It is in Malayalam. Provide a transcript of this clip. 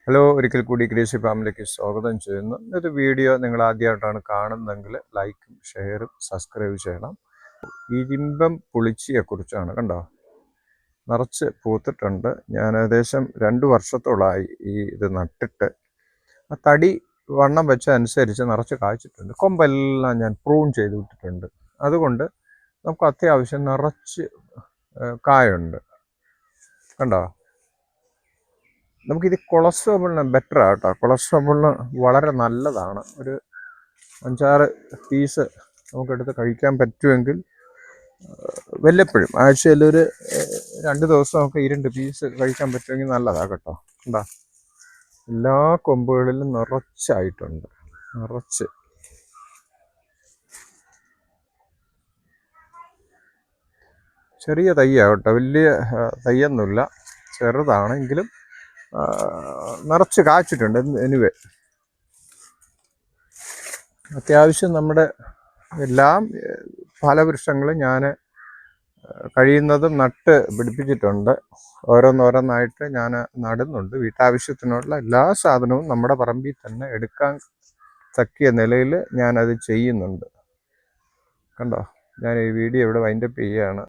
ഹലോ, ഒരിക്കൽ കൂടി ഗ്രേസി ഫാമിലിക്ക് സ്വാഗതം ചെയ്യുന്നു. ഇന്നത്തെ വീഡിയോ നിങ്ങൾ ആദ്യമായിട്ടാണ് കാണുന്നതെങ്കിൽ ലൈക്കും ഷെയറും സബ്സ്ക്രൈബ് ചെയ്യണം. ഇരുമ്പം പുളിച്ചിയെക്കുറിച്ചാണ്. കണ്ടോ, നിറച്ച് പൂത്തിട്ടുണ്ട്. ഞാൻ ഏകദേശം 2 വർഷത്തോളമായി ഇത് നട്ടിട്ട്. ആ തടി വണ്ണം വെച്ച അനുസരിച്ച് നിറച്ച് കായ്ച്ചിട്ടുണ്ട്. കൊമ്പെല്ലാം ഞാൻ പ്രൂൺ ചെയ്ത് വിട്ടിട്ടുണ്ട്. അതുകൊണ്ട് നമുക്ക് അത്യാവശ്യം നിറച്ച് കായുണ്ട്. കണ്ടോ, നമുക്കിത് കൊളസ്ട്രോളിന് ബെറ്ററാണ് കേട്ടോ. കൊളസ്ട്രോളിന് വളരെ നല്ലതാണ്. ഒരു 5-6 പീസ് നമുക്കെടുത്ത് കഴിക്കാൻ പറ്റുമെങ്കിൽ വല്ലപ്പോഴും ആഴ്ചയിലൊരു 2 ദിവസം നമുക്ക് 2 പീസ് കഴിക്കാൻ പറ്റുമെങ്കിൽ നല്ലതാണ് കേട്ടോ. എന്താ, എല്ലാ കൊമ്പുകളിലും നിറച്ചായിട്ടുണ്ട്. നിറച്ച് ചെറിയ തയ്യാണ് കേട്ടോ, വലിയ തയ്യൊന്നുമില്ല, ചെറുതാണെങ്കിലും നിറച്ച് കായ്ച്ചിട്ടുണ്ട്. എനിവേ, അത്യാവശ്യം നമ്മുടെ എല്ലാം ഫലവൃക്ഷങ്ങളും ഞാൻ കഴിയുന്നതും നട്ട് പിടിപ്പിച്ചിട്ടുണ്ട്. ഓരോന്നോരോന്നായിട്ട് ഞാൻ നടുന്നുണ്ട്. വീട്ടാവശ്യത്തിനുള്ള എല്ലാ സാധനവും നമ്മുടെ പറമ്പിൽ തന്നെ എടുക്കാൻ തക്കിയ നിലയിൽ ഞാനത് ചെയ്യുന്നുണ്ട്. കണ്ടോ, ഞാൻ ഈ വീഡിയോ ഇവിടെ വൈൻഡപ്പ് ചെയ്യുകയാണ്.